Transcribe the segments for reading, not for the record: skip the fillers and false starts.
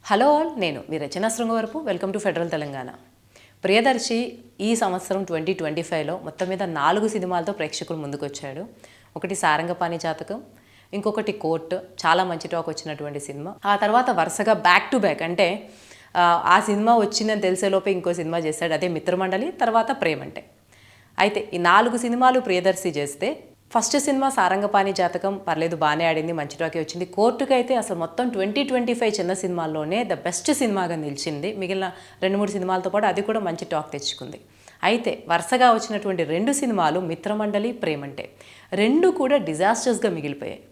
Hello all, నేను మీ Rachana Srungavarapu. Welcome to federal Telangana. Priyadarshi ఈ సంవత్సరం 2025లో మొత్తం మీద 4 సినిమాలతో ప్రేక్షకుల ముందుకు వచ్చాడు. ఒకటి సారంగపాణి జాతకం, ఇంకొకటి కోర్ట్, చాలా మంచి టాక్ వచ్చినటువంటి సినిమా. ఆ తర్వాత వరుసగా బ్యాక్ టు బ్యాక్, అంటే ఆ సినిమా వచ్చిందని తెలిసేలోపే ఇంకో సినిమా చేశాడు, అదే మిత్రమండలి, తర్వాత ప్రేమంటే. అయితే ఈ 4 సినిమాలు ప్రియదర్శి చేస్తే ఫస్ట్ సినిమా సారంగపాణి జాతకం పర్లేదు, బాగానే ఆడింది, మంచి టాకే వచ్చింది. కోర్టుకి అయితే అసలు మొత్తం 2025 చిన్న సినిమాల్లోనే ద బెస్ట్ సినిమాగా నిలిచింది. మిగిలిన 2-3 సినిమాలతో పాటు అది కూడా మంచి టాక్ తెచ్చుకుంది. అయితే వరుసగా వచ్చినటువంటి 2 సినిమాలు మిత్రమండలి, ప్రేమంటే, 2 కూడా డిజాస్టర్స్గా మిగిలిపోయాయి.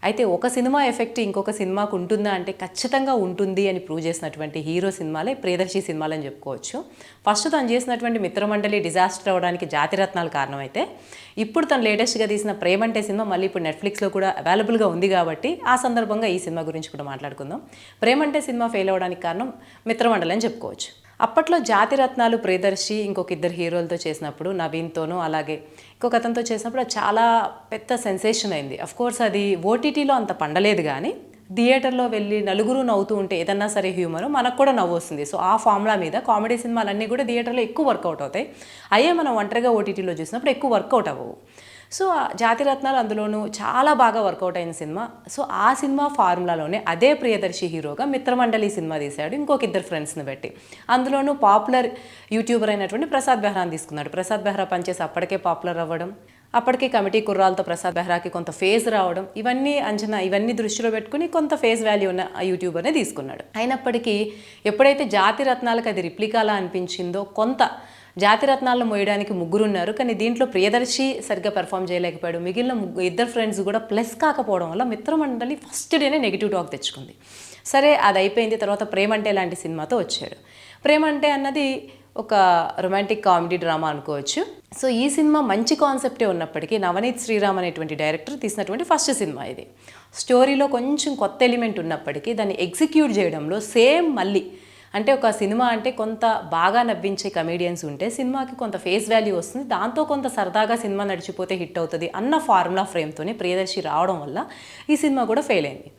అయితే ఒక సినిమా ఎఫెక్ట్ ఇంకొక సినిమాకు ఉంటుందా అంటే ఖచ్చితంగా ఉంటుంది అని ప్రూవ్ చేసినటువంటి హీరో సినిమాలే ప్రియదర్శి సినిమాలని చెప్పుకోవచ్చు. ఫస్ట్ తను చేసినటువంటి మిత్రమండలి డిజాస్టర్ అవడానికి జాతిరత్నాలు కారణమైతే, ఇప్పుడు తను లేటెస్ట్గా తీసిన ప్రేమంటే సినిమా మళ్ళీ ఇప్పుడు నెట్ఫ్లిక్స్లో కూడా అవైలబుల్గా ఉంది కాబట్టి ఆ సందర్భంగా ఈ సినిమా గురించి కూడా మాట్లాడుకుందాం. ప్రేమంటే సినిమా ఫెయిల్ అవ్వడానికి కారణం మిత్రమండలి అని చెప్పుకోవచ్చు. అప్పట్లో జాతిరత్నాలు ప్రియదర్శి ఇంకొక 2 హీరోలతో చేసినప్పుడు, నవీన్తోనూ అలాగే ఇంకొక అతనితో చేసినప్పుడు అది చాలా పెద్ద సెన్సేషన్ అయింది. అఫ్కోర్స్ అది ఓటీటీలో అంత పండలేదు, కానీ థియేటర్లో వెళ్ళి నలుగురు నవ్వుతూ ఉంటే ఏదన్నా సరే హ్యూమర్ మనకు కూడా నవ్వు వస్తుంది. సో ఆ ఫార్ములా మీద కామెడీ సినిమాలన్నీ కూడా థియేటర్లో ఎక్కువ వర్కౌట్ అవుతాయి. అయ్యే మనం ఒంటరిగా ఓటీటీలో చూసినప్పుడు ఎక్కువ వర్కౌట్ అవ్వవు. సో జాతిరత్నాలు అందులోనూ చాలా బాగా వర్కౌట్ అయిన సినిమా. సో ఆ సినిమా ఫార్ములాలోనే అదే ప్రియదర్శి హీరోగా మిత్రమండలి సినిమా తీశాడు, ఇంకొక 2 ఫ్రెండ్స్ని పెట్టి. అందులోనూ పాపులర్ యూట్యూబర్ అయినటువంటి ప్రసాద్ బెహ్రాని తీసుకున్నాడు. ప్రసాద్ బెహ్రా పనిచేసి అప్పటికే పాపులర్ అవ్వడం, అప్పటికే కమిటీ కుర్రాలతో ప్రసాద్ బెహ్రాకి కొంత ఫేజ్ రావడం, ఇవన్నీ దృష్టిలో పెట్టుకుని కొంత ఫేజ్ వాల్యూ ఉన్న ఆ యూట్యూబర్నే తీసుకున్నాడు. అయినప్పటికీ ఎప్పుడైతే జాతిరత్నాలకు అది రిప్లికాలా అనిపించిందో, కొంత జాతిరత్నాలను మోయడానికి 3 ఉన్నారు, కానీ దీంట్లో ప్రియదర్శి సరిగ్గా పెర్ఫామ్ చేయలేకపోయాడు. మిగిలిన 2 ఫ్రెండ్స్ కూడా ప్లస్ కాకపోవడం వల్ల మిత్రమండలి ఫస్ట్ డేనే నెగిటివ్ టాక్ తెచ్చుకుంది. సరే, అది అయిపోయింది. తర్వాత ప్రేమంటే లాంటి సినిమాతో వచ్చాడు. ప్రేమంటే అన్నది ఒక రొమాంటిక్ కామెడీ డ్రామా అనుకోవచ్చు. సో ఈ సినిమా మంచి కాన్సెప్టే ఉన్నప్పటికీ నవనీత్ శ్రీరామ్ అనేటువంటి డైరెక్టర్ తీసినటువంటి ఫస్ట్ సినిమా ఇది. స్టోరీలో కొంచెం కొత్త ఎలిమెంట్ ఉన్నప్పటికీ దాన్ని ఎగ్జిక్యూట్ చేయడంలో సేమ్ మళ్ళీ, అంటే ఒక సినిమా అంటే కొంత బాగా నవ్వించే కమేడియన్స్ ఉంటే సినిమాకి కొంత ఫేస్ వాల్యూ వస్తుంది, దాంతో కొంత సరదాగా సినిమా నడిచిపోతే హిట్ అవుతుంది అన్న ఫార్ములా ఫ్రేమ్తోనే ప్రియదర్శి రావడం వల్ల ఈ సినిమా కూడా ఫెయిల్ అయింది.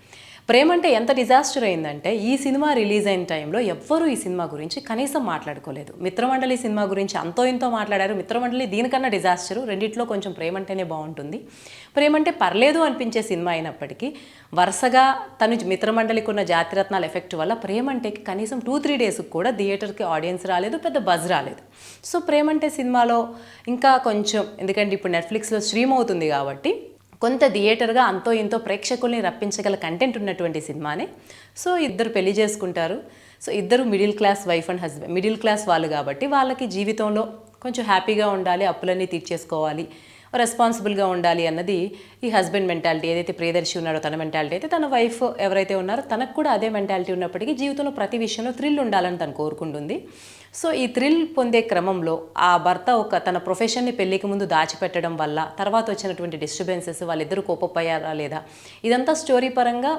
ప్రేమంటే ఎంత డిజాస్టర్ అయిందంటే, ఈ సినిమా రిలీజ్ అయిన టైంలో ఎవ్వరూ ఈ సినిమా గురించి కనీసం మాట్లాడుకోలేదు. మిత్రమండలి సినిమా గురించి అంతో ఇంతో మాట్లాడారు. మిత్రమండలి దీనికన్నా డిజాస్టరు. రెండిట్లో కొంచెం ప్రేమంటేనే బాగుంటుంది. ప్రేమంటే పర్లేదు అనిపించే సినిమా అయినప్పటికీ వరుసగా తను మిత్రమండలికి ఉన్న జాతిరత్నాల ఎఫెక్ట్ వల్ల ప్రేమంటేకి కనీసం 2-3 డేస్కి కూడా థియేటర్కి ఆడియన్స్ రాలేదు, పెద్ద బజ్ రాలేదు. సో ప్రేమంటే సినిమాలో ఇంకా కొంచెం, ఎందుకంటే ఇప్పుడు నెట్ఫ్లిక్స్లో స్ట్రీమ్ అవుతుంది కాబట్టి కొంత థియేటర్గా అంతో ఇంతో ప్రేక్షకుల్ని రప్పించగల కంటెంట్ ఉన్నటువంటి సినిమానే. సో ఇద్దరు పెళ్లి చేసుకుంటారు. సో ఇద్దరు middle class wife and husband, middle class వాళ్ళు కాబట్టి వాళ్ళకి జీవితంలో కొంచెం హ్యాపీగా ఉండాలి, అప్పులన్నీ తీర్చేసుకోవాలి, రెస్పాన్సిబుల్గా ఉండాలి అన్నది ఈ హస్బెండ్ మెంటాలిటీ. ఏదైతే ప్రియదర్శి ఉన్నాడో తన మెంటాలిటీ అయితే, తన వైఫ్ ఎవరైతే ఉన్నారో తనకు కూడా అదే మెంటాలిటీ ఉన్నప్పటికీ జీవితంలో ప్రతి విషయంలో థ్రిల్ ఉండాలని తను కోరుకుంటుంది. సో ఈ థ్రిల్ పొందే క్రమంలో ఆ భర్త తన ప్రొఫెషన్ని పెళ్లికి ముందు దాచిపెట్టడం వల్ల తర్వాత వచ్చినటువంటి డిస్టర్బెన్సెస్, వాళ్ళిద్దరూ కోపపోయారా లేదా, ఇదంతా స్టోరీ పరంగా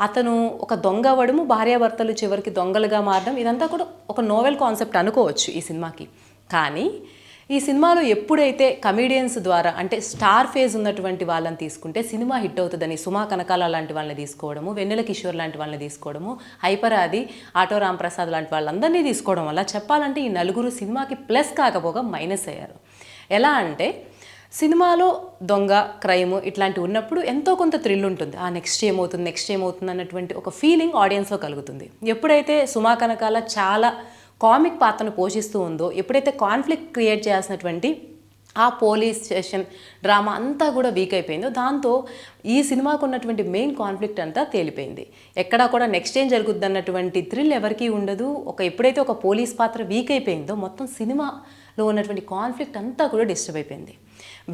అతను ఒక దొంగ అవ్వడము, భార్యాభర్తలు చివరికి దొంగలుగా మారడం, ఇదంతా కూడా ఒక నోవెల్ కాన్సెప్ట్ అనుకోవచ్చు ఈ సినిమాకి. కానీ ఈ సినిమాలో ఎప్పుడైతే కమీడియన్స్ ద్వారా, అంటే స్టార్ ఫేజ్ ఉన్నటువంటి వాళ్ళని తీసుకుంటే సినిమా హిట్ అవుతుందని సుమా కనకాల లాంటి వాళ్ళని తీసుకోవడము, వెన్నెల కిషోర్ లాంటి వాళ్ళని తీసుకోవడము, హైపరాది, ఆటో రాంప్రసాద్ లాంటి వాళ్ళందరినీ తీసుకోవడం వల్ల చెప్పాలంటే ఈ 4 సినిమాకి ప్లస్ కాకపోగా మైనస్ అయ్యారు. ఎలా అంటే, సినిమాలో దొంగ, క్రైమ్ ఇట్లాంటివి ఉన్నప్పుడు ఎంతో కొంత థ్రిల్ ఉంటుంది. నెక్స్ట్ ఏమవుతుంది అన్నటువంటి ఒక ఫీలింగ్ ఆడియన్స్లో కలుగుతుంది. ఎప్పుడైతే సుమా కనకాల చాలా కామిక్ పాత్రను పోషిస్తూ ఉందో, ఎప్పుడైతే కాన్ఫ్లిక్ట్ క్రియేట్ చేయాల్సినటువంటి ఆ పోలీస్ స్టేషన్ డ్రామా అంతా కూడా వీక్ అయిపోయిందో, దాంతో ఈ సినిమాకు ఉన్నటువంటి మెయిన్ కాన్ఫ్లిక్ట్ అంతా తేలిపోయింది. ఎక్కడా కూడా నెక్స్ట్ ఏం జరుగుద్ది అన్నటువంటి థ్రిల్ ఎవరికీ ఉండదు. ఎప్పుడైతే ఒక పోలీస్ పాత్ర వీక్ అయిపోయిందో మొత్తం సినిమాలో ఉన్నటువంటి కాన్ఫ్లిక్ట్ అంతా కూడా డిస్టర్బ్ అయిపోయింది.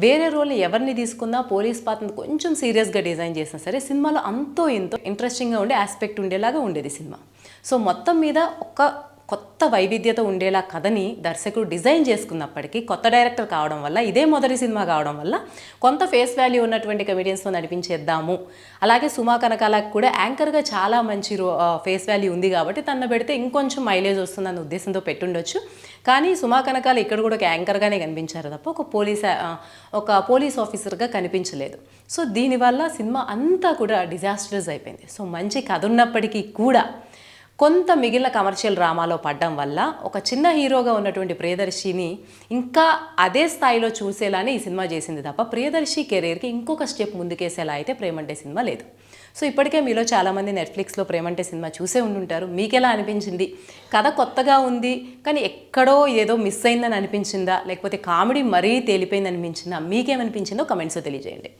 వేరే రోల్ని ఎవరిని తీసుకున్నా పోలీస్ పాత్రను కొంచెం సీరియస్గా డిజైన్ చేసినా సరే సినిమాలో అంతో ఇంతో ఇంట్రెస్టింగ్గా ఉండే ఆస్పెక్ట్ ఉండేలాగా ఉండేది సినిమా. సో మొత్తం మీద ఒక కొత్త వైవిధ్యత ఉండేలా కథని దర్శకుడు డిజైన్ చేసుకున్నప్పటికీ, కొత్త డైరెక్టర్ కావడం వల్ల, ఇదే మొదటి సినిమా కావడం వల్ల కొంత ఫేస్ వాల్యూ ఉన్నటువంటి కమెడియన్స్తో నడిపించేద్దాము. అలాగే సుమా కనకాలకు కూడా యాంకర్గా చాలా మంచి ఫేస్ వాల్యూ ఉంది కాబట్టి తన పెడితే ఇంకొంచెం మైలేజ్ వస్తుందన్న ఉద్దేశంతో పెట్టుండొచ్చు. కానీ సుమా కనకాల ఇక్కడ కూడా ఒక యాంకర్గానే కనిపించారు తప్ప ఒక పోలీస్ ఆఫీసర్గా కనిపించలేదు. సో దీనివల్ల సినిమా అంతా కూడా డిజాస్టర్స్ అయిపోయింది. సో మంచి కథ ఉన్నప్పటికీ కూడా కొంత మిగిలిన కమర్షియల్ డ్రామాలో పడడం వల్ల ఒక చిన్న హీరోగా ఉన్నటువంటి ప్రియదర్శిని ఇంకా అదే స్థాయిలో చూసేలానే ఈ సినిమా చేసింది తప్ప ప్రియదర్శి కెరీర్కి ఇంకొక స్టెప్ ముందుకేసేలా అయితే ప్రేమంటే సినిమా లేదు. సో ఇప్పటికే మీలో చాలామంది నెట్ఫ్లిక్స్లో ప్రేమంటే సినిమా చూసే ఉండుంటారు. మీకెలా అనిపించింది? కథ కొత్తగా ఉంది కానీ ఎక్కడో ఏదో మిస్ అయిందని అనిపించిందా, లేకపోతే కామెడీ మరీ తేలిపోయింది అనిపించిందా, మీకేమనిపించిందో కమెంట్స్లో తెలియజేయండి.